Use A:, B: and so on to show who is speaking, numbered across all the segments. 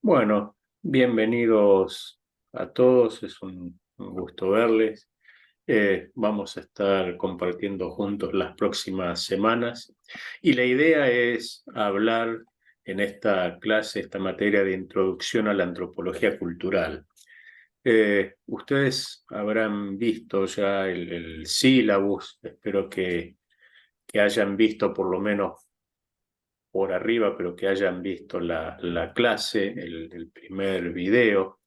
A: Bueno, bienvenidos a todos, es un gusto verles. Vamos a estar compartiendo juntos las próximas semanas y la idea es hablar en esta clase, esta materia de introducción a la antropología cultural. Ustedes habrán visto ya el sílabus, espero que hayan visto por lo menos por arriba, pero que hayan visto la clase, el primer video.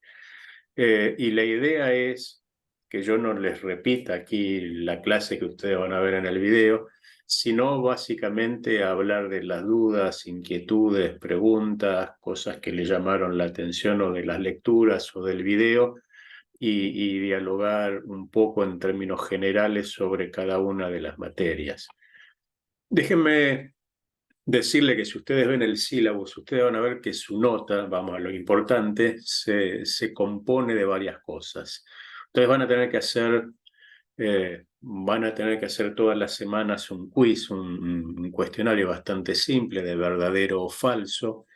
A: Y la idea es que yo no les repita aquí la clase que ustedes van a ver en el video, sino básicamente hablar de las dudas, inquietudes, preguntas, cosas que le llamaron la atención o de las lecturas o del video y dialogar un poco en términos generales sobre cada una de las materias. Déjenme decirle que si ustedes ven el sílabus, ustedes van a ver que su nota, vamos a lo importante, se compone de varias cosas. Ustedes van a tener que hacer todas las semanas un quiz, un cuestionario bastante simple de verdadero o falso,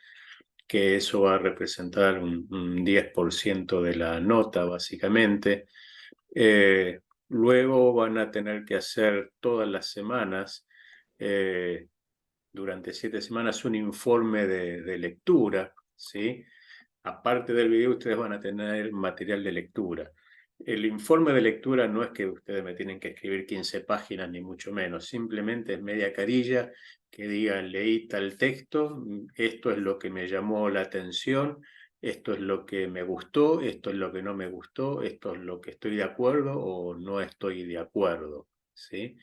A: que eso va a representar un 10% de la nota, básicamente. Luego van a tener que hacer todas las semanas durante 7 semanas un informe de lectura, ¿sí? Aparte del video, ustedes van a tener material de lectura. El informe de lectura no es que ustedes me tienen que escribir 15 páginas, ni mucho menos. Simplemente es media carilla que diga, leí tal texto, esto es lo que me llamó la atención, esto es lo que me gustó, esto es lo que no me gustó, esto es lo que estoy de acuerdo o no estoy de acuerdo, ¿sí?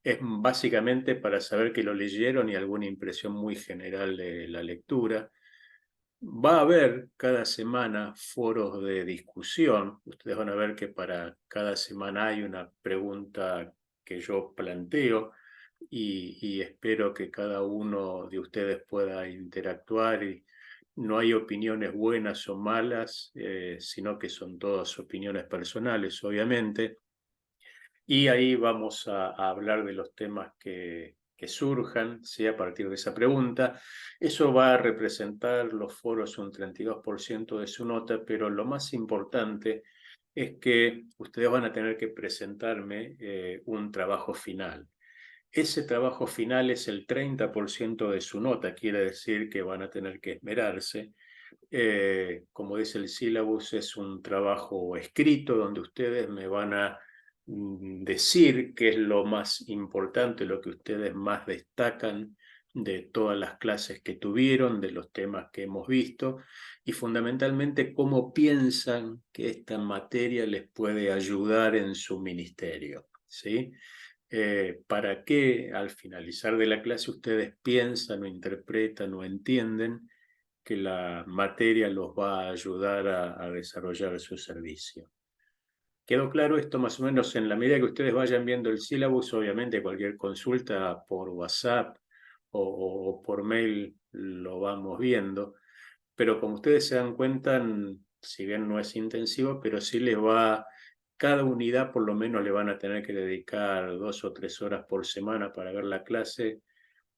A: Es básicamente para saber que lo leyeron y alguna impresión muy general de la lectura. Va a haber cada semana foros de discusión. Ustedes van a ver que para cada semana hay una pregunta que yo planteo y espero que cada uno de ustedes pueda interactuar y no hay opiniones buenas o malas, sino que son todas opiniones personales, obviamente. Y ahí vamos a hablar de los temas que surjan, ¿sí? A partir de esa pregunta. Eso va a representar los foros un 32% de su nota, pero lo más importante es que ustedes van a tener que presentarme un trabajo final. Ese trabajo final es el 30% de su nota, quiere decir que van a tener que esmerarse. Como dice el sílabus, es un trabajo escrito donde ustedes me van a decir qué es lo más importante, lo que ustedes más destacan de todas las clases que tuvieron, de los temas que hemos visto y fundamentalmente cómo piensan que esta materia les puede ayudar en su ministerio, ¿sí? Para que al finalizar de la clase ustedes piensan o interpretan o entienden que la materia los va a ayudar a desarrollar su servicio. ¿Quedó claro esto más o menos? En la medida que ustedes vayan viendo el sílabus, obviamente cualquier consulta por WhatsApp o por mail lo vamos viendo, pero como ustedes se dan cuenta, si bien no es intensivo, pero sí les va, cada unidad por lo menos le van a tener que dedicar 2 o 3 horas por semana para ver la clase,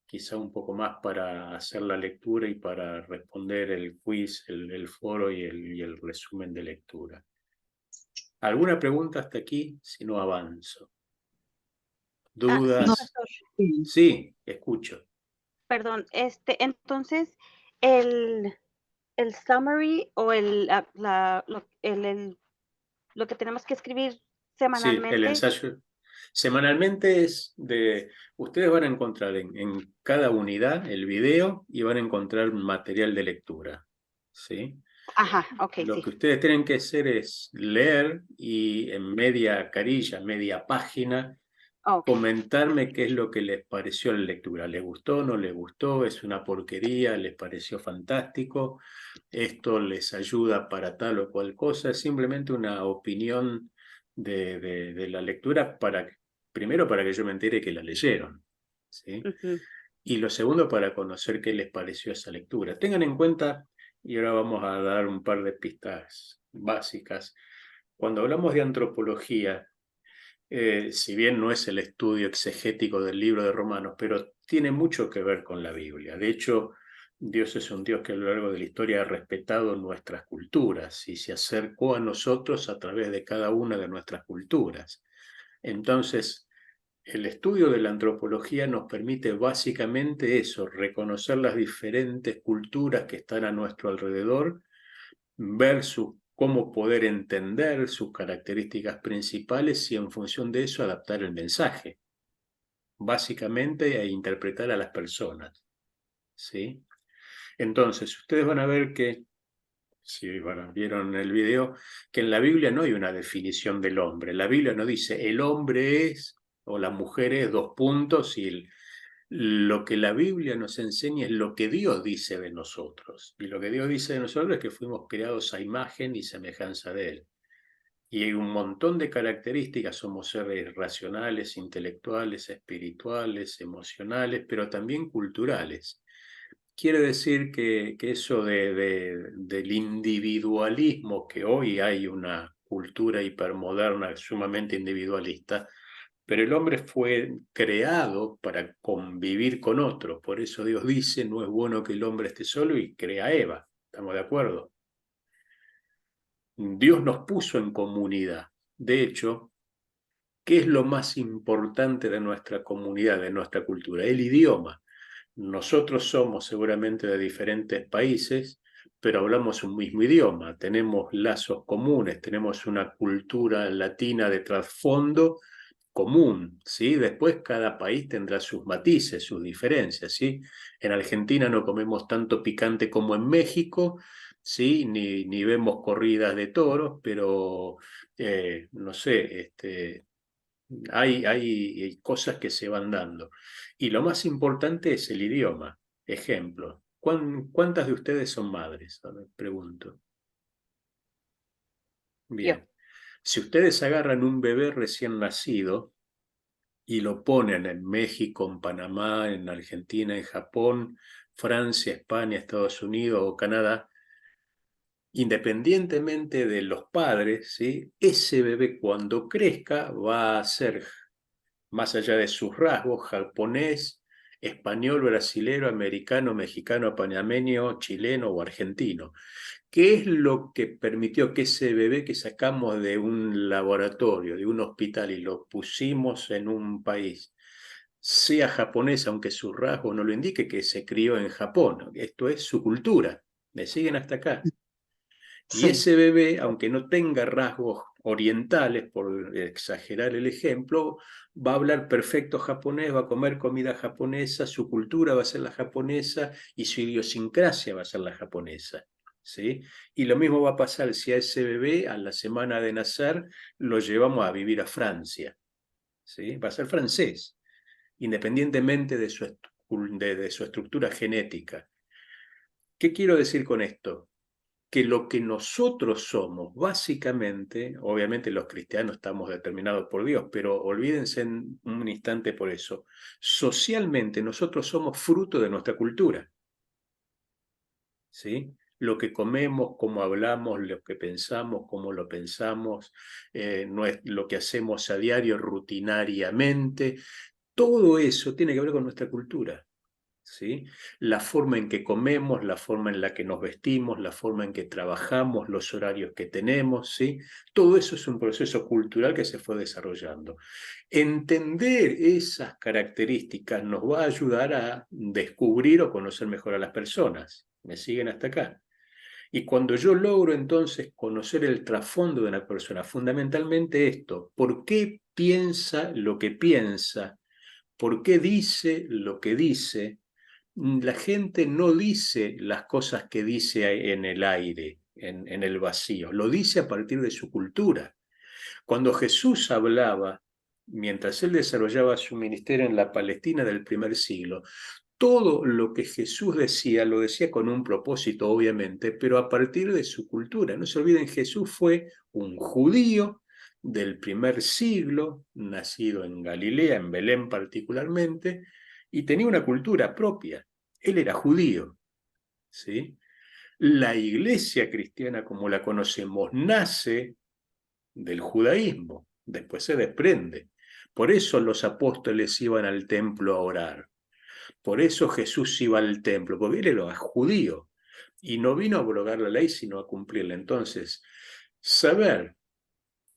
A: quizá un poco más para hacer la lectura y para responder el quiz, el foro y el resumen de lectura. ¿Alguna pregunta hasta aquí? Si no, avanzo.
B: Sí,
A: ¿Dudas?
B: doctor.
A: Sí, escucho.
B: Perdón, entonces, el, el summary o lo que tenemos que escribir
A: Sí, el
B: semanalmente.
A: ensayo semanalmente es de, ustedes van a encontrar en cada unidad el video y van a encontrar material de lectura, ¿sí?
B: Ajá, ok,
A: Lo
B: sí.
A: que ustedes tienen que hacer es leer y en media carilla, media página,
B: Ok,
A: comentarme qué es lo que les pareció la lectura. ¿Les gustó, no les gustó? ¿Es una porquería? ¿Les pareció fantástico? ¿Esto les ayuda para tal o cual cosa? Es simplemente una opinión de la lectura primero para que yo me entere que la leyeron, ¿sí?
B: ujú,
A: Y lo segundo para conocer qué les pareció esa lectura. Tengan en cuenta, y ahora vamos a dar un par de pistas básicas, cuando hablamos de antropología, si bien no es el estudio exegético del libro de Romanos, pero tiene mucho que ver con la Biblia. De hecho, Dios es un Dios que a lo largo de la historia ha respetado nuestras culturas y se acercó a nosotros a través de cada una de nuestras culturas. Entonces, el estudio de la antropología nos permite básicamente eso, reconocer las diferentes culturas que están a nuestro alrededor, ver cómo poder entender sus características principales y en función de eso adaptar el mensaje, básicamente e interpretar a las personas, ¿sí? Entonces, ustedes van a ver que, si vieron el video, que en la Biblia no hay una definición del hombre. La Biblia no dice el hombre es o la mujer es dos puntos y lo que la Biblia nos enseña es lo que Dios dice de nosotros. Y lo que Dios dice de nosotros es que fuimos creados a imagen y semejanza de Él. Y hay un montón de características, somos seres racionales, intelectuales, espirituales, emocionales, pero también culturales. Quiere decir que eso del individualismo, que hoy hay una cultura hipermoderna sumamente individualista, pero el hombre fue creado para convivir con otros. Por eso Dios dice, no es bueno que el hombre esté solo y crea a Eva. ¿Estamos de acuerdo? Dios nos puso en comunidad. De hecho, ¿qué es lo más importante de nuestra comunidad, de nuestra cultura? El idioma. Nosotros somos seguramente de diferentes países, pero hablamos un mismo idioma, tenemos lazos comunes, tenemos una cultura latina de trasfondo común, ¿sí? Después cada país tendrá sus matices, sus diferencias, ¿sí? En Argentina no comemos tanto picante como en México, ¿sí? Ni vemos corridas de toros, pero no sé, hay cosas que se van dando. Y lo más importante es el idioma. Ejemplo, ¿cuántas de ustedes son madres? A ver, pregunto.
B: Yo.
A: Bien. Si ustedes agarran un bebé recién nacido y lo ponen en México, en Panamá, en Argentina, en Japón, Francia, España, Estados Unidos o Canadá, independientemente de los padres, ¿sí? Ese bebé cuando crezca va a ser, más allá de sus rasgos, japonés, español, brasilero, americano, mexicano, panameño, chileno o argentino. ¿Qué es lo que permitió que ese bebé que sacamos de un laboratorio, de un hospital y lo pusimos en un país, sea japonés, aunque su rasgo no lo indique, que se crió en Japón? Esto es su cultura. ¿Me siguen hasta acá? Y
B: Sí.
A: ese bebé, aunque no tenga rasgos orientales, por exagerar el ejemplo, va a hablar perfecto japonés, va a comer comida japonesa, su cultura va a ser la japonesa y su idiosincrasia va a ser la japonesa, ¿sí? Y lo mismo va a pasar si a ese bebé, a la semana de nacer, lo llevamos a vivir a Francia, ¿sí? Va a ser francés, independientemente de su estructura genética. ¿Qué quiero decir con esto? Que lo que nosotros somos, básicamente, obviamente los cristianos estamos determinados por Dios, pero olvídense en un instante por eso, socialmente nosotros somos fruto de nuestra cultura, ¿sí? Lo que comemos, cómo hablamos, lo que pensamos, cómo lo pensamos, no es lo que hacemos a diario rutinariamente, todo eso tiene que ver con nuestra cultura. ¿Sí? La forma en que comemos, la forma en la que nos vestimos, la forma en que trabajamos, los horarios que tenemos, ¿sí? Todo eso es un proceso cultural que se fue desarrollando. Entender esas características nos va a ayudar a descubrir o conocer mejor a las personas. ¿Me siguen hasta acá? Y cuando yo logro entonces conocer el trasfondo de una persona, fundamentalmente esto, ¿por qué piensa lo que piensa? ¿Por qué dice lo que dice? La gente no dice las cosas que dice en el aire, en el vacío, lo dice a partir de su cultura. Cuando Jesús hablaba, mientras él desarrollaba su ministerio en la Palestina del primer siglo, todo lo que Jesús decía lo decía con un propósito, obviamente, pero a partir de su cultura. No se olviden, Jesús fue un judío del primer siglo, nacido en Galilea, en Belén particularmente, y tenía una cultura propia. Él era judío, ¿sí? La iglesia cristiana, como la conocemos, nace del judaísmo, después se desprende. Por eso los apóstoles iban al templo a orar, Por eso Jesús iba al templo, porque él era judío y no vino a abrogar la ley, sino a cumplirla. Entonces, saber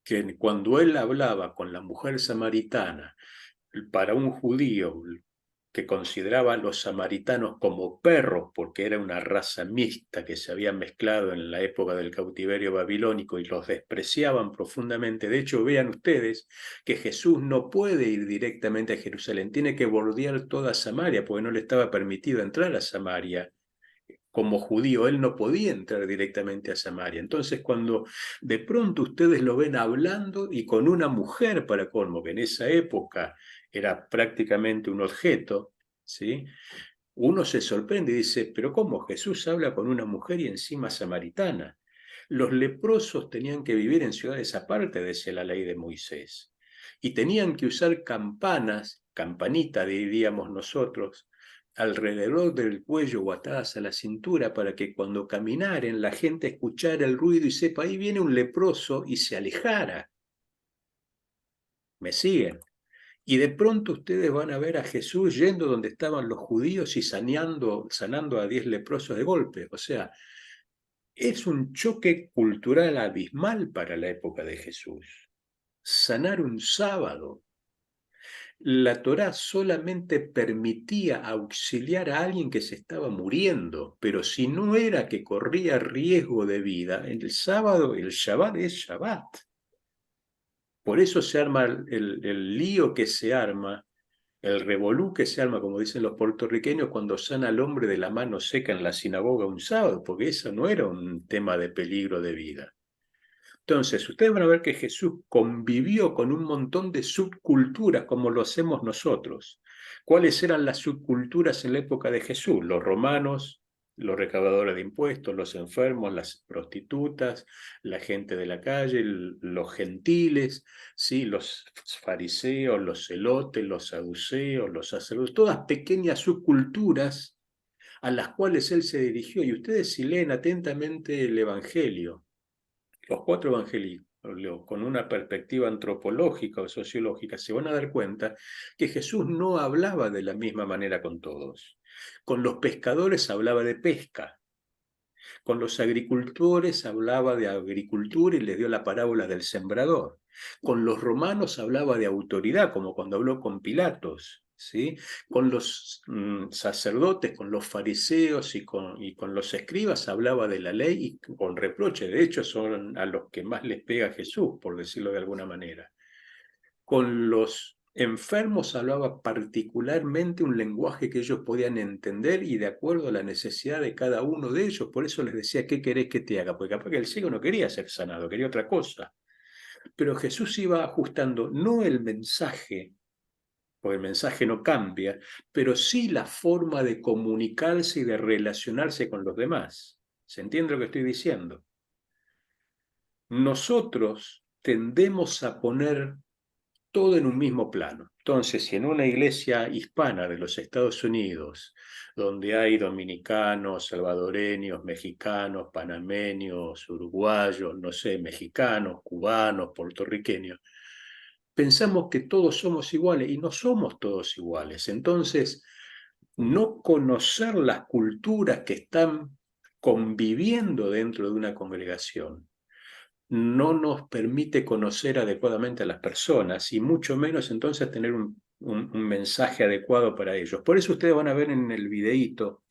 A: que cuando él hablaba con la mujer samaritana, para un judío que consideraba a los samaritanos como perros, porque era una raza mixta que se había mezclado en la época del cautiverio babilónico y los despreciaban profundamente. De hecho, vean ustedes que Jesús no puede ir directamente a Jerusalén, tiene que bordear toda Samaria, porque no le estaba permitido entrar a Samaria. Como judío, él no podía entrar directamente a Samaria. Entonces, cuando de pronto ustedes lo ven hablando y con una mujer, para colmo, que en esa época era prácticamente un objeto, ¿sí? Uno se sorprende y dice, pero ¿cómo Jesús habla con una mujer y encima samaritana? Los leprosos tenían que vivir en ciudades aparte, decía la ley de Moisés, y tenían que usar campanas, campanita diríamos nosotros, alrededor del cuello o atadas a la cintura para que cuando caminaren la gente escuchara el ruido y sepa, ahí viene un leproso y se alejara. ¿Me siguen? Y de pronto ustedes van a ver a Jesús yendo donde estaban los judíos y sanando a 10 leprosos de golpe. O sea, es un choque cultural abismal para la época de Jesús. Sanar un sábado. La Torá solamente permitía auxiliar a alguien que se estaba muriendo, pero si no era que corría riesgo de vida, el sábado, el Shabbat es Shabbat. Por eso se arma el lío que se arma, el revolú que se arma, como dicen los puertorriqueños, cuando sana al hombre de la mano seca en la sinagoga un sábado, porque eso no era un tema de peligro de vida. Entonces, ustedes van a ver que Jesús convivió con un montón de subculturas como lo hacemos nosotros. ¿Cuáles eran las subculturas en la época de Jesús? Los romanos, los recaudadores de impuestos, los enfermos, las prostitutas, la gente de la calle, los gentiles, ¿sí? Los fariseos, los celotes, los saduceos, los sacerdotes, todas pequeñas subculturas a las cuales él se dirigió. Y ustedes si leen atentamente el Evangelio, los 4 evangelios, con una perspectiva antropológica o sociológica, se van a dar cuenta que Jesús no hablaba de la misma manera con todos. Con los pescadores hablaba de pesca, con los agricultores hablaba de agricultura y les dio la parábola del sembrador. Con los romanos hablaba de autoridad, como cuando habló con Pilatos, ¿sí? Con los sacerdotes, con los fariseos y con los escribas hablaba de la ley y con reproche. De hecho, son a los que más les pega Jesús, por decirlo de alguna manera. Con los enfermos hablaba particularmente un lenguaje que ellos podían entender y de acuerdo a la necesidad de cada uno de ellos. Por eso les decía, ¿qué querés que te haga? Porque capaz que el ciego no quería ser sanado, quería otra cosa. Pero Jesús iba ajustando no el mensaje, porque el mensaje no cambia, pero sí la forma de comunicarse y de relacionarse con los demás. ¿Se entiende lo que estoy diciendo? Nosotros tendemos a poner todo en un mismo plano. Entonces, si en una iglesia hispana de los Estados Unidos, donde hay dominicanos, salvadoreños, mexicanos, panameños, uruguayos, no sé, mexicanos, cubanos, puertorriqueños, pensamos que todos somos iguales y no somos todos iguales. Entonces, no conocer las culturas que están conviviendo dentro de una congregación no nos permite conocer adecuadamente a las personas y mucho menos entonces tener un mensaje adecuado para ellos. Por eso ustedes van a ver en el videíto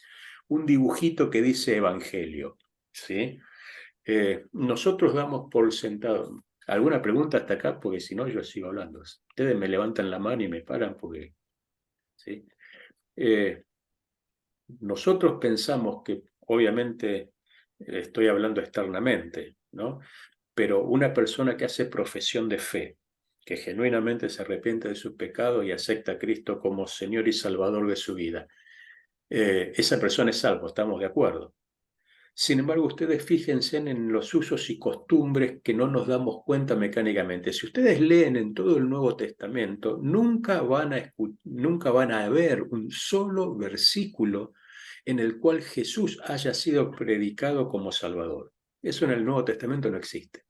A: un dibujito que dice Evangelio, ¿sí? Nosotros damos por sentado. ¿Alguna pregunta hasta acá? Porque si no, yo sigo hablando. Ustedes me levantan la mano y me paran porque... ¿sí? Nosotros pensamos que, obviamente, estoy hablando externamente, ¿no? Pero una persona que hace profesión de fe, que genuinamente se arrepiente de sus pecados y acepta a Cristo como Señor y Salvador de su vida, esa persona es salvo, ¿estamos de acuerdo? Sin embargo, ustedes fíjense en los usos y costumbres que no nos damos cuenta mecánicamente. Si ustedes leen en todo el Nuevo Testamento, nunca van a ver un solo versículo en el cual Jesús haya sido predicado como Salvador. Eso en el Nuevo Testamento no existe.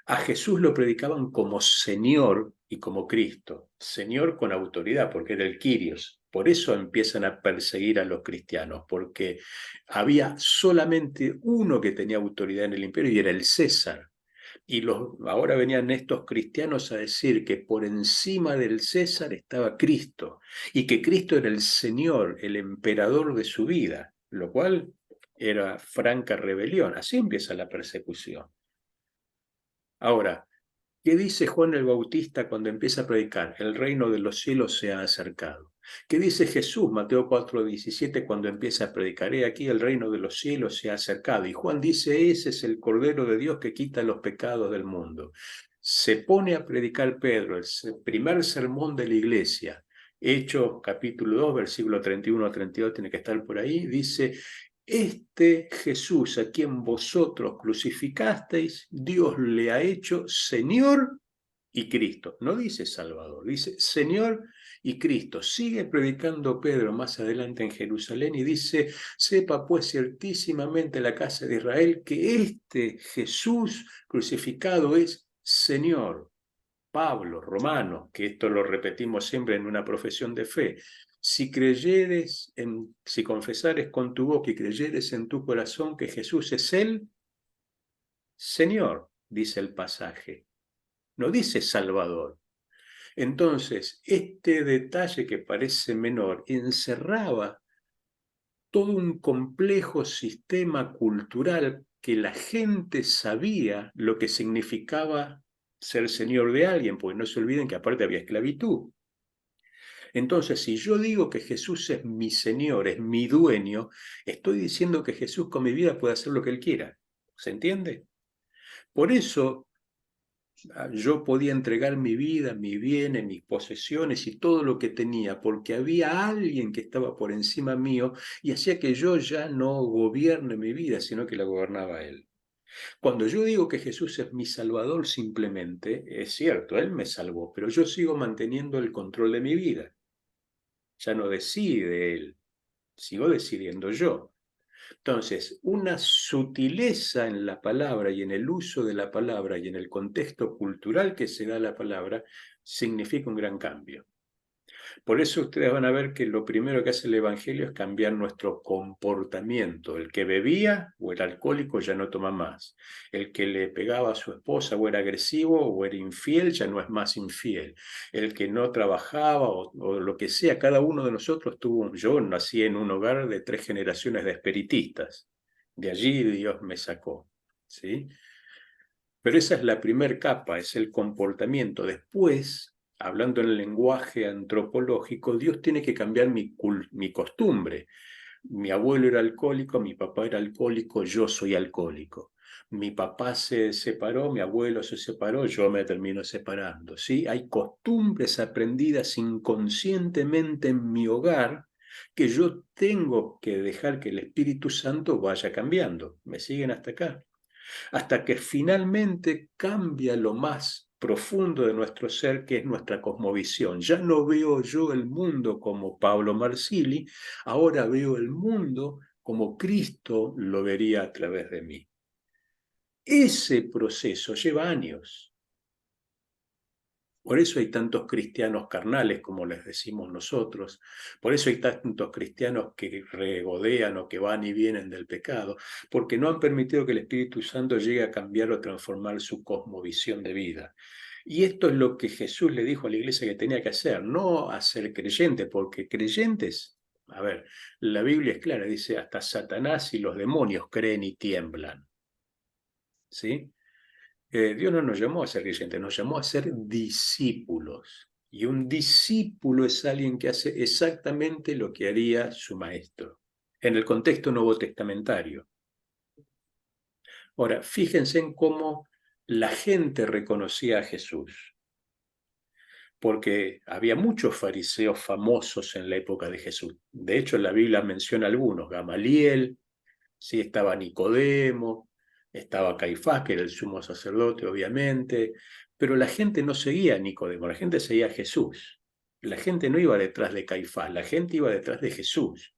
A: A Jesús lo predicaban como Señor y como Cristo. Señor con autoridad, porque era el Kyrios, Por eso empiezan a perseguir a los cristianos, porque había solamente uno que tenía autoridad en el imperio y era el César. Y ahora venían estos cristianos a decir que por encima del César estaba Cristo y que Cristo era el Señor, el emperador de su vida, lo cual era franca rebelión. Así empieza la persecución. Ahora, ¿qué dice Juan el Bautista cuando empieza a predicar? El reino de los cielos se ha acercado. ¿Qué dice Jesús, Mateo 4:17, cuando empieza a predicar? He aquí el reino de los cielos se ha acercado. Y Juan dice, ese es el Cordero de Dios que quita los pecados del mundo. Se pone a predicar Pedro, el primer sermón de la iglesia, Hechos capítulo 2, versículo 31-32, tiene que estar por ahí, dice, este Jesús a quien vosotros crucificasteis, Dios le ha hecho Señor y Cristo. No dice Salvador, dice Señor y Cristo. Sigue predicando Pedro más adelante en Jerusalén y dice, sepa pues ciertísimamente la casa de Israel que este Jesús crucificado es Señor. Pablo, Romano, que esto lo repetimos siempre en una profesión de fe, si confesares con tu boca y creyeres en tu corazón que Jesús es el Señor, dice el pasaje, no dice Salvador. Entonces, este detalle que parece menor encerraba todo un complejo sistema cultural que la gente sabía lo que significaba ser señor de alguien, porque no se olviden que aparte había esclavitud. Entonces, si yo digo que Jesús es mi Señor, es mi dueño, estoy diciendo que Jesús con mi vida puede hacer lo que Él quiera. ¿Se entiende? Por eso yo podía entregar mi vida, mis bienes, mis posesiones y todo lo que tenía, porque había alguien que estaba por encima mío y hacía que yo ya no gobierne mi vida, sino que la gobernaba Él. Cuando yo digo que Jesús es mi Salvador simplemente, es cierto, Él me salvó, pero yo sigo manteniendo el control de mi vida. Ya no decide Él, sigo decidiendo yo. Entonces, una sutileza en la palabra y en el uso de la palabra y en el contexto cultural que se da a la palabra significa un gran cambio. Por eso ustedes van a ver que lo primero que hace el Evangelio es cambiar nuestro comportamiento. El que bebía o era alcohólico ya no toma más. El que le pegaba a su esposa o era agresivo o era infiel ya no es más infiel. El que no trabajaba o lo que sea, cada uno de nosotros tuvo, yo nací en un hogar de 3 generaciones de espiritistas. De allí Dios me sacó, ¿sí? Pero esa es la primera capa, es el comportamiento. Después, hablando en el lenguaje antropológico, Dios tiene que cambiar mi costumbre. Mi abuelo era alcohólico, mi papá era alcohólico, yo soy alcohólico. Mi papá se separó, mi abuelo se separó, yo me termino separando. ¿Sí? Hay costumbres aprendidas inconscientemente en mi hogar que yo tengo que dejar que el Espíritu Santo vaya cambiando. ¿Me siguen hasta acá? Hasta que finalmente cambia lo más profundo de nuestro ser, que es nuestra cosmovisión. Ya no veo yo el mundo como Pablo Marsili, ahora veo el mundo como Cristo lo vería a través de mí. Ese proceso lleva años. Por eso hay tantos cristianos carnales, como les decimos nosotros. Por eso hay tantos cristianos que regodean o que van y vienen del pecado, porque no han permitido que el Espíritu Santo llegue a cambiar o transformar su cosmovisión de vida. Y esto es lo que Jesús le dijo a la iglesia que tenía que hacer, no hacer creyentes, porque creyentes, a ver, la Biblia es clara, dice, hasta Satanás y los demonios creen y tiemblan. ¿Sí? Dios no nos llamó a ser creyentes, nos llamó a ser discípulos. Y un discípulo es alguien que hace exactamente lo que haría su maestro, en el contexto nuevo testamentario. Ahora, fíjense en cómo la gente reconocía a Jesús, porque había muchos fariseos famosos en la época de Jesús. De hecho, la Biblia menciona algunos, Gamaliel, sí, estaba Nicodemo, estaba Caifás, que era el sumo sacerdote, obviamente, pero la gente no seguía a Nicodemo, la gente seguía a Jesús. La gente no iba detrás de Caifás, la gente iba detrás de Jesús.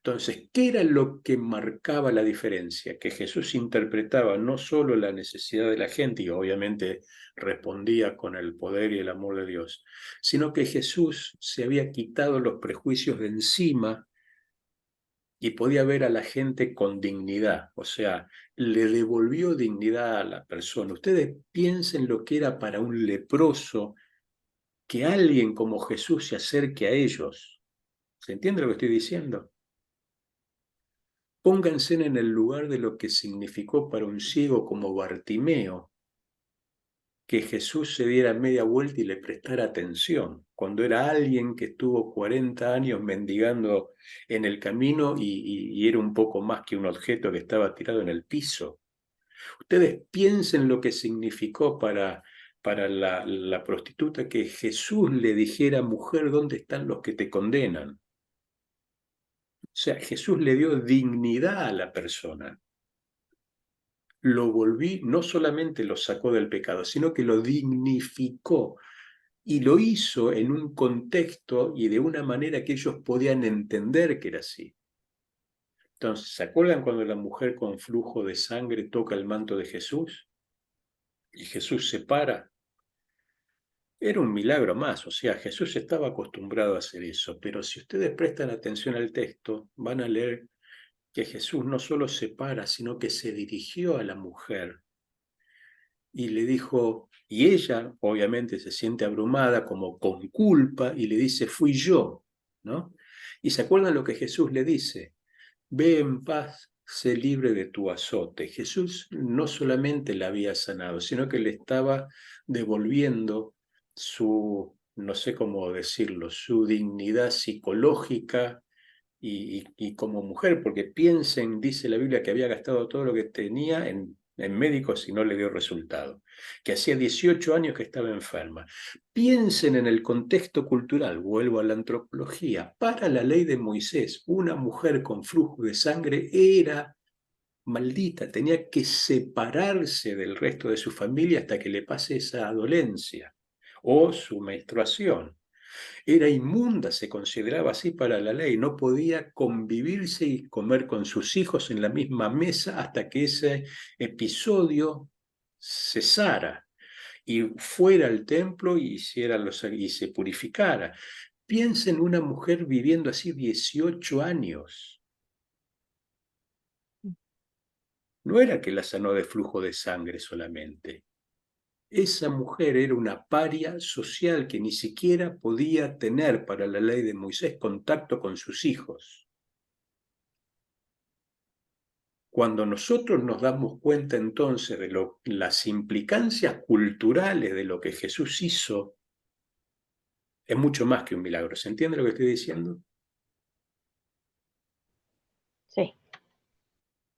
A: Entonces, ¿qué era lo que marcaba la diferencia? Que Jesús interpretaba no solo la necesidad de la gente, y obviamente respondía con el poder y el amor de Dios, sino que Jesús se había quitado los prejuicios de encima y podía ver a la gente con dignidad, o sea, le devolvió dignidad a la persona. Ustedes piensen lo que era para un leproso que alguien como Jesús se acerque a ellos. ¿Se entiende lo que estoy diciendo? Pónganse en el lugar de lo que significó para un ciego como Bartimeo que Jesús se diera media vuelta y le prestara atención, cuando era alguien que estuvo 40 años mendigando en el camino y era un poco más que un objeto que estaba tirado en el piso. Ustedes piensen lo que significó para la prostituta que Jesús le dijera, mujer, ¿dónde están los que te condenan? O sea, Jesús le dio dignidad a la persona. Lo volví, no solamente lo sacó del pecado, sino que lo dignificó y lo hizo en un contexto y de una manera que ellos podían entender que era así. Entonces, ¿se acuerdan cuando la mujer con flujo de sangre toca el manto de Jesús? Y Jesús se para. Era un milagro más, o sea, Jesús estaba acostumbrado a hacer eso, pero si ustedes prestan atención al texto, van a leer que Jesús no solo se para, sino que se dirigió a la mujer y le dijo, y ella obviamente se siente abrumada como con culpa y le dice, fui yo, ¿no? Y se acuerdan lo que Jesús le dice, ve en paz, sé libre de tu azote. Jesús no solamente la había sanado, sino que le estaba devolviendo su, no sé cómo decirlo, su dignidad psicológica y como mujer, porque piensen, dice la Biblia, que había gastado todo lo que tenía en médicos y no le dio resultado, que hacía 18 años que estaba enferma. Piensen en el contexto cultural, vuelvo a la antropología. Para la ley de Moisés, una mujer con flujo de sangre era maldita, tenía que separarse del resto de su familia hasta que le pase esa dolencia o su menstruación. Era inmunda, se consideraba así para la ley, no podía convivirse y comer con sus hijos en la misma mesa hasta que ese episodio cesara y fuera al templo y se purificara. Piensa en una mujer viviendo así 18 años. No era que la sanó de flujo de sangre solamente. Esa mujer era una paria social que ni siquiera podía tener para la ley de Moisés contacto con sus hijos. Cuando nosotros nos damos cuenta entonces de las implicancias culturales de lo que Jesús hizo, es mucho más que un milagro. ¿Se entiende lo que estoy diciendo?
B: Sí.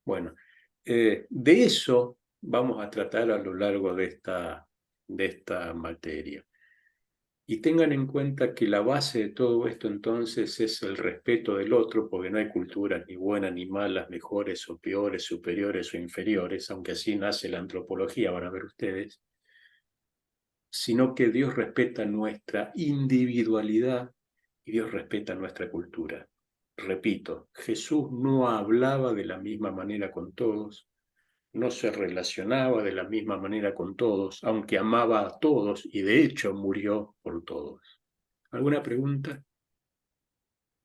A: Bueno, de eso vamos a tratar a lo largo de esta materia. Y tengan en cuenta que la base de todo esto entonces es el respeto del otro, porque no hay culturas ni buenas ni malas, mejores o peores, superiores o inferiores, aunque así nace la antropología, van a ver ustedes, sino que Dios respeta nuestra individualidad y Dios respeta nuestra cultura. Repito, Jesús no hablaba de la misma manera con todos, no se relacionaba de la misma manera con todos, aunque amaba a todos y de hecho murió por todos. ¿Alguna pregunta?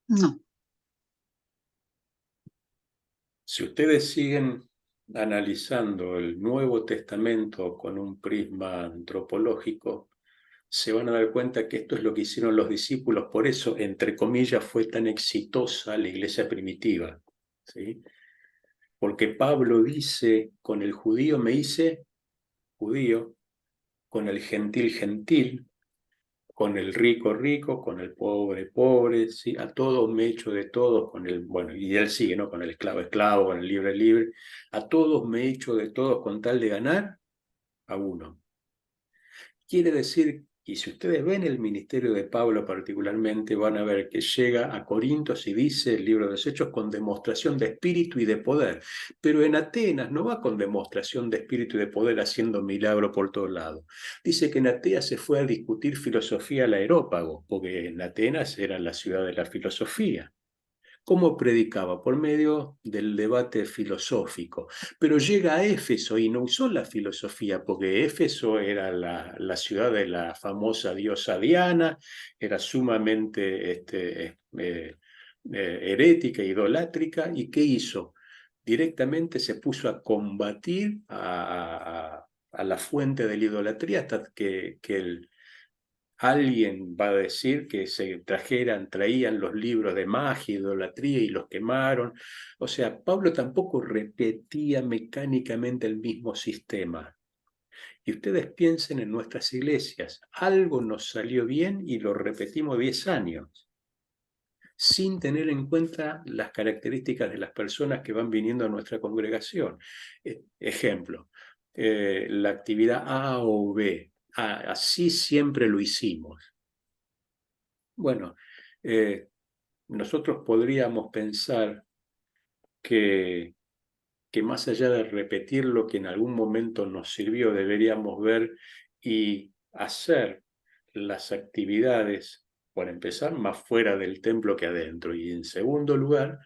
C: No.
A: Si ustedes siguen analizando el Nuevo Testamento con un prisma antropológico, se van a dar cuenta que esto es lo que hicieron los discípulos, por eso, entre comillas, fue tan exitosa la iglesia primitiva, ¿sí? Porque Pablo dice, con el judío me hice judío, con el gentil gentil, con el rico rico, con el pobre pobre, ¿sí? A todos me echo de todos, bueno, y él sigue, ¿no? Con el esclavo esclavo, con el libre libre, a todos me echo de todos con tal de ganar a uno. Quiere decir, y si ustedes ven el ministerio de Pablo particularmente, van a ver que llega a Corintios y dice el libro de los Hechos con demostración de espíritu y de poder. Pero en Atenas no va con demostración de espíritu y de poder haciendo milagro por todos lados. Dice que en Atenas se fue a discutir filosofía al Areópago, porque en Atenas era la ciudad de la filosofía. ¿Cómo predicaba? Por medio del debate filosófico. Pero llega a Éfeso y no usó la filosofía, porque Éfeso era la ciudad de la famosa diosa Diana, era sumamente herética, idolátrica. ¿Y qué hizo? Directamente se puso a combatir a la fuente de la idolatría hasta que alguien va a decir que se traían los libros de magia, idolatría y los quemaron. O sea, Pablo tampoco repetía mecánicamente el mismo sistema. Y ustedes piensen en nuestras iglesias, algo nos salió bien y lo repetimos 10 años, sin tener en cuenta las características de las personas que van viniendo a nuestra congregación. Ejemplo, la actividad A o B. Así siempre lo hicimos. Bueno, nosotros podríamos pensar que más allá de repetir lo que en algún momento nos sirvió, deberíamos ver y hacer las actividades, por empezar, más fuera del templo que adentro. Y en segundo lugar,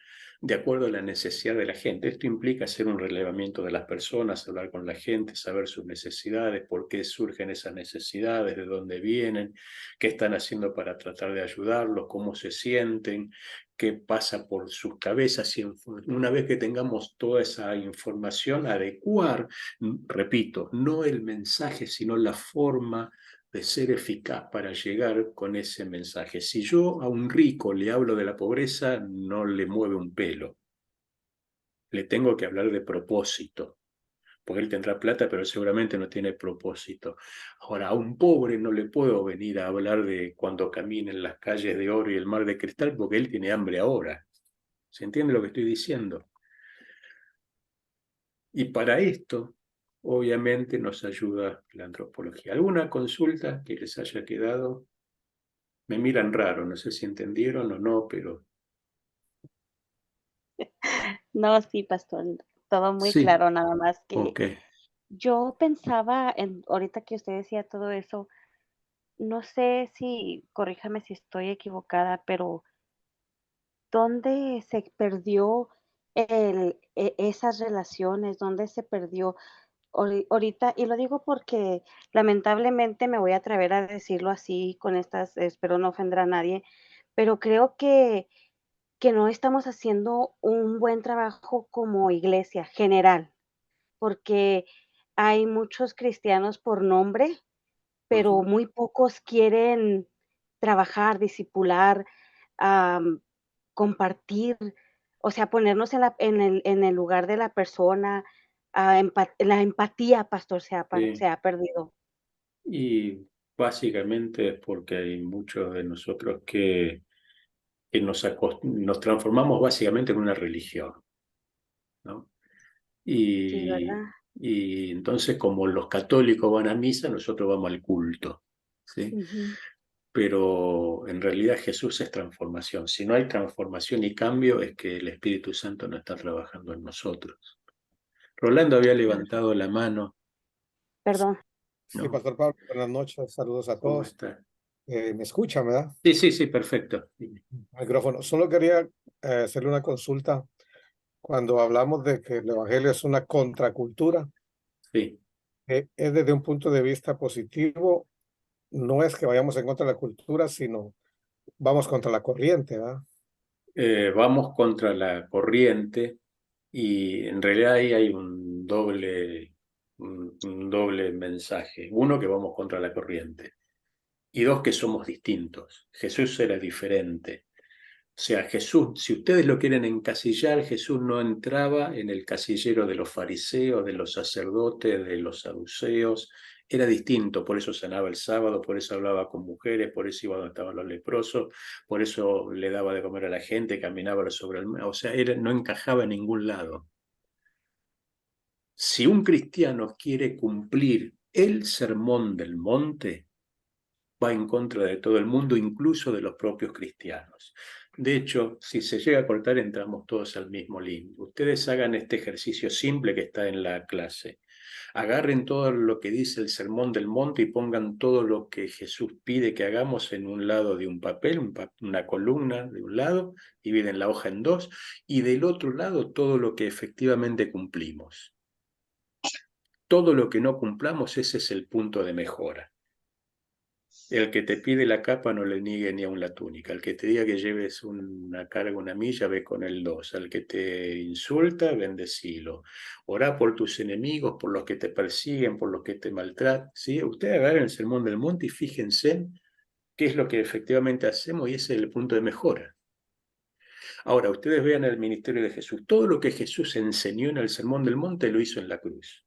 A: de acuerdo a la necesidad de la gente. Esto implica hacer un relevamiento de las personas, hablar con la gente, saber sus necesidades, por qué surgen esas necesidades, de dónde vienen, qué están haciendo para tratar de ayudarlos, cómo se sienten, qué pasa por sus cabezas. Y una vez que tengamos toda esa información, adecuar, repito, no el mensaje, sino la forma de ser eficaz para llegar con ese mensaje. Si yo a un rico le hablo de la pobreza, no le mueve un pelo. Le tengo que hablar de propósito, porque él tendrá plata, pero seguramente no tiene propósito. Ahora, a un pobre no le puedo venir a hablar de cuando camine en las calles de oro y el mar de cristal, porque él tiene hambre ahora. ¿Se entiende lo que estoy diciendo? Y para esto, obviamente, nos ayuda la antropología. ¿Alguna consulta que les haya quedado? Me miran raro, no sé si entendieron o no, pero
B: No, sí, pastor, todo muy
A: sí,
B: claro, nada más que
A: ok.
B: yo pensaba ahorita que usted decía todo eso, no sé si, corríjame si estoy equivocada, pero ¿dónde se perdió esas relaciones? ¿Dónde se perdió ahorita? Y lo digo porque lamentablemente me voy a atrever a decirlo así con estas, espero no ofender a nadie, pero creo que no estamos haciendo un buen trabajo como iglesia general, porque hay muchos cristianos por nombre, pero
A: Ujú.
B: muy pocos quieren trabajar, discipular, am, compartir, o sea, ponernos en el lugar de la persona, la empatía, pastor,
A: Sí.
B: se ha perdido.
A: Y básicamente es porque hay muchos de nosotros que nos transformamos básicamente en una religión, ¿no?
B: Sí,
A: Y,
B: ¿verdad?
A: y entonces, como los católicos van a misa, nosotros vamos al culto, ¿sí?
B: Ujú.
A: Pero en realidad Jesús es transformación. Si no hay transformación y cambio, es que el Espíritu Santo no está trabajando en nosotros. Rolando había levantado la mano,
B: Perdón.
D: Sí,
A: ¿no?
D: Pastor Pablo, buenas noches, saludos a
A: ¿Cómo
D: todos.
A: está?
D: ¿Me escuchan, verdad?
A: Sí, sí, sí, perfecto.
D: Micrófono. Solo quería hacerle una consulta. Cuando hablamos de que el Evangelio es una contracultura,
A: Sí.
D: es desde un punto de vista positivo, no es que vayamos en contra de la cultura, sino vamos contra la corriente, ¿verdad?
A: Vamos contra la corriente y en realidad ahí hay un doble mensaje. Uno, que vamos contra la corriente. Y dos, que somos distintos. Jesús era diferente. O sea, Jesús, si ustedes lo quieren encasillar, Jesús no entraba en el casillero de los fariseos, de los sacerdotes, de los saduceos. Era distinto, por eso sanaba el sábado, por eso hablaba con mujeres, por eso iba donde estaban los leprosos, por eso le daba de comer a la gente, caminaba sobre el mar. O sea, no encajaba en ningún lado. Si un cristiano quiere cumplir el sermón del monte, va en contra de todo el mundo, incluso de los propios cristianos. De hecho, si se llega a cortar, entramos todos al mismo link. Ustedes hagan este ejercicio simple que está en la clase. Agarren todo lo que dice el Sermón del Monte y pongan todo lo que Jesús pide que hagamos en un lado de un papel, una columna de un lado, dividen la hoja en dos, y del otro lado todo lo que efectivamente cumplimos. Todo lo que no cumplamos, ese es el punto de mejora. El que te pide la capa no le niegue ni aun la túnica. El que te diga que lleves una carga, una milla, ve con el dos. Al que te insulta, bendecilo. Orá por tus enemigos, por los que te persiguen, por los que te maltratan. ¿Sí? Ustedes agarren el Sermón del Monte y fíjense qué es lo que efectivamente hacemos y ese es el punto de mejora. Ahora, ustedes vean el ministerio de Jesús. Todo lo que Jesús enseñó en el Sermón del Monte lo hizo en la cruz.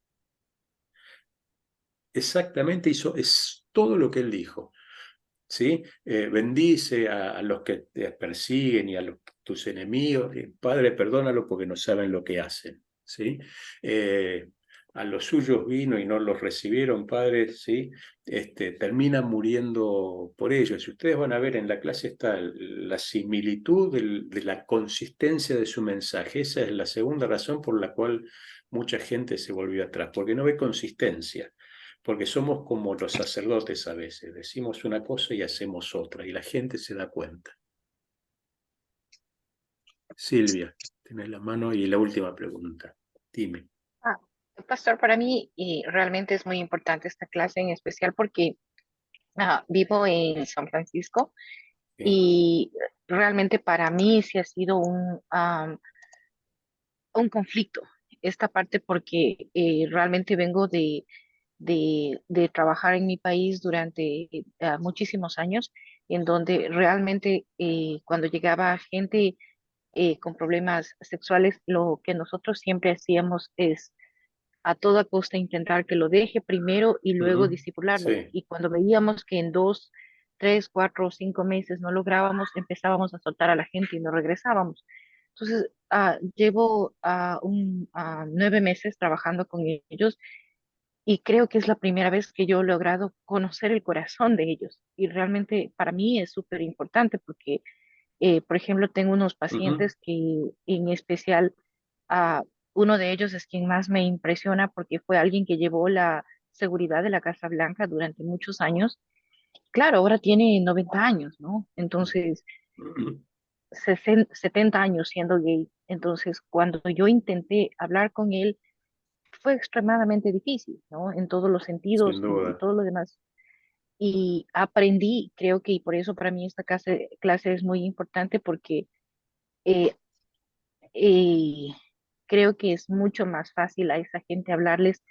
A: Exactamente es todo lo que él dijo. ¿Sí? Bendice a los que te persiguen y a tus enemigos. Padre, perdónalo porque no saben lo que hacen. ¿Sí? A los suyos vino y no los recibieron, Padre, ¿sí? Terminan muriendo por ellos. Si ustedes van a ver en la clase está la similitud de la consistencia de su mensaje. Esa es la segunda razón por la cual mucha gente se volvió atrás, porque no ve consistencia. Porque somos como los sacerdotes a veces, decimos una cosa y hacemos otra, y la gente se da cuenta. Silvia, tenés la mano y la última pregunta. Dime.
E: Ah, Pastor, para mí realmente es muy importante esta clase en especial porque vivo en San Francisco
A: Sí.
E: y realmente para mí sí ha sido un conflicto esta parte porque realmente vengo de trabajar en mi país durante muchísimos años, en donde realmente cuando llegaba gente con problemas sexuales, lo que nosotros siempre hacíamos es a toda costa intentar que lo deje primero y luego discipularlo.
A: Sí.
E: Y cuando veíamos que en 2, 3, 4 o 5 meses no lográbamos, empezábamos a soltar a la gente y no regresábamos. Entonces, llevo 9 meses trabajando con ellos y creo que es la primera vez que yo he logrado conocer el corazón de ellos. Y realmente para mí es súper importante porque, por ejemplo, tengo unos pacientes que en especial, uno de ellos es quien más me impresiona porque fue alguien que llevó la seguridad de la Casa Blanca durante muchos años. Claro, ahora tiene 90 años, ¿no? Entonces, 70 años siendo gay. Entonces, cuando yo intenté hablar con él, fue extremadamente difícil, ¿no? En todos los
A: Sin
E: sentidos y
A: duda.
E: todo lo demás. Y aprendí, creo que y por eso para mí esta clase es muy importante porque eh, eh, creo que es mucho más fácil a esa gente hablarles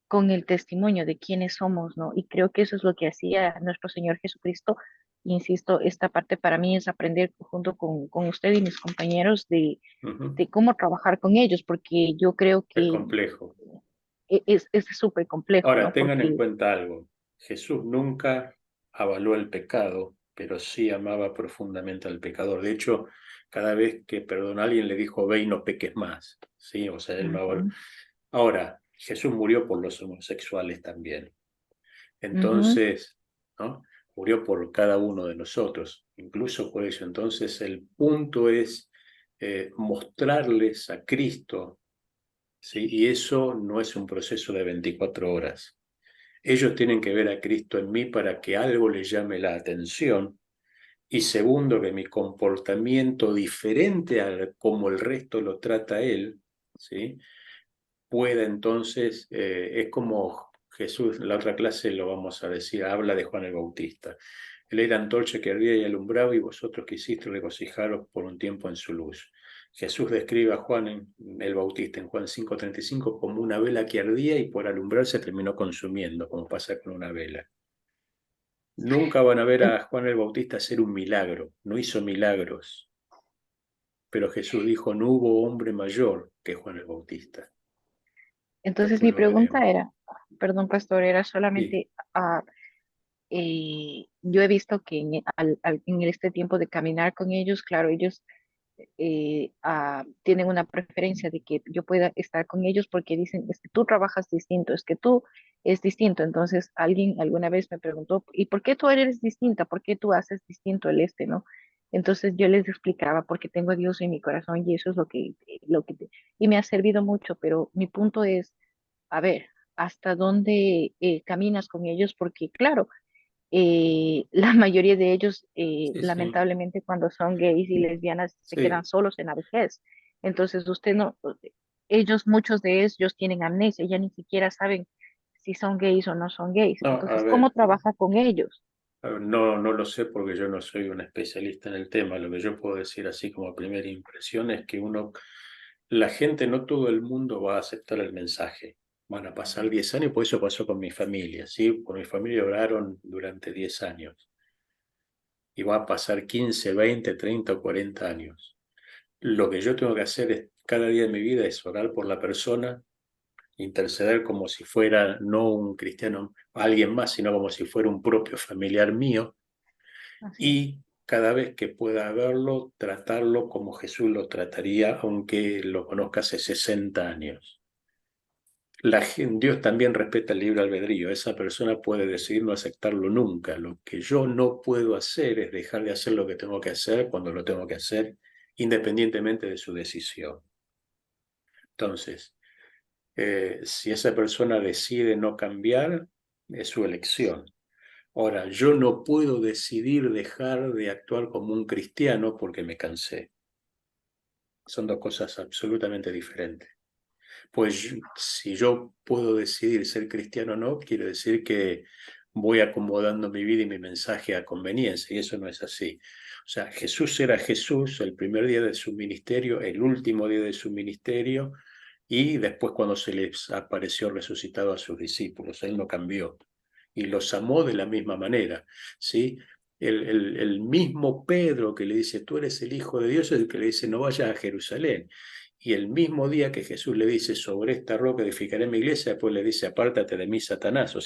E: con el testimonio de quiénes somos, ¿no? Y creo que eso es lo que hacía nuestro Señor Jesucristo. Insisto, esta parte para mí es aprender junto con usted y mis compañeros de cómo trabajar con ellos, porque yo creo
A: Es
E: que
A: complejo.
E: es súper complejo,
A: Ahora,
E: ¿no?
A: tengan en
E: Porque
A: cuenta algo. Jesús nunca avaló el pecado, pero sí amaba profundamente al pecador. De hecho, cada vez que perdonó a alguien le dijo, ve y no peques más. ¿Sí? O sea, él no avaló.
E: ujú,
A: Ahora, Jesús murió por los homosexuales también.
E: ujú,
A: Entonces, ¿no? Murió por cada uno de nosotros, incluso por eso. Entonces, el punto es mostrarles a Cristo, ¿sí? Y eso no es un proceso de 24 horas. Ellos tienen que ver a Cristo en mí para que algo les llame la atención. Y segundo, que mi comportamiento diferente a como el resto lo trata Él, ¿sí? Pueda entonces, es como Jesús, en la otra clase lo vamos a decir, habla de Juan el Bautista. Él era antorcha que ardía y alumbraba y vosotros quisisteis regocijaros por un tiempo en su luz. Jesús describe a Juan el Bautista en Juan 5:35 como una vela que ardía y por alumbrarse terminó consumiendo, como pasa con una vela. Nunca van a ver
E: en-
A: a Juan el Bautista hacer un milagro, no hizo milagros, pero Jesús dijo, no hubo hombre mayor que Juan el Bautista.
E: entonces
A: Después
E: mi
A: lo veremos.
E: pregunta era, perdón, pastor, era
A: Sí.
E: solamente, yo he visto que en este tiempo de caminar con ellos, claro, ellos tienen una preferencia de que yo pueda estar con ellos porque dicen, es que tú trabajas distinto, es que tú es distinto. Entonces alguien alguna vez me preguntó, ¿y por qué tú eres distinta? ¿Por qué tú haces distinto el no? Entonces yo les explicaba porque tengo a Dios en mi corazón y eso es y me ha servido mucho, pero mi punto es, a ver, hasta dónde caminas con ellos, porque claro, la mayoría de ellos,
A: Sí, sí.
E: lamentablemente, cuando son gays y lesbianas, se
A: Sí.
E: quedan solos en la vejez. Entonces, usted no, ellos, muchos de ellos tienen amnesia, ya ni siquiera saben si son gays o no son gays.
A: No, a
E: Entonces, ¿cómo
A: ver,
E: trabaja con ellos?
A: no, no lo sé porque yo no soy un especialista en el tema. Lo que yo puedo decir así como primera impresión es que la gente, no todo el mundo va a aceptar el mensaje. Van a pasar 10 años, por eso pasó con mi familia, ¿sí? Con mi familia oraron durante 10 años. Y va a pasar 15, 20, 30 o 40 años. Lo que yo tengo que hacer cada día de mi vida es orar por la persona, interceder como si fuera no un cristiano, alguien más, sino como si fuera un propio familiar mío,
E: Así es.
A: y cada vez que pueda verlo, tratarlo como Jesús lo trataría, aunque lo conozca hace 60 años. Dios también respeta el libre albedrío. Esa persona puede decidir no aceptarlo nunca. Lo que yo no puedo hacer es dejar de hacer lo que tengo que hacer cuando lo tengo que hacer, independientemente de su decisión. Entonces, si esa persona decide no cambiar, es su elección. Ahora, yo no puedo decidir dejar de actuar como un cristiano porque me cansé. Son dos cosas absolutamente diferentes. Pues si yo puedo decidir ser cristiano o no, quiere decir que voy acomodando mi vida y mi mensaje a conveniencia, y eso no es así. O sea, Jesús era Jesús el primer día de su ministerio, el último día de su ministerio, y después cuando se les apareció resucitado a sus discípulos. Él no cambió y los amó de la misma manera, ¿sí? El mismo Pedro que le dice, tú eres el Hijo de Dios, es el que le dice, no vayas a Jerusalén. Y el mismo día que Jesús le dice, sobre esta roca edificaré mi iglesia, después le dice, apártate de mí, Satanás. O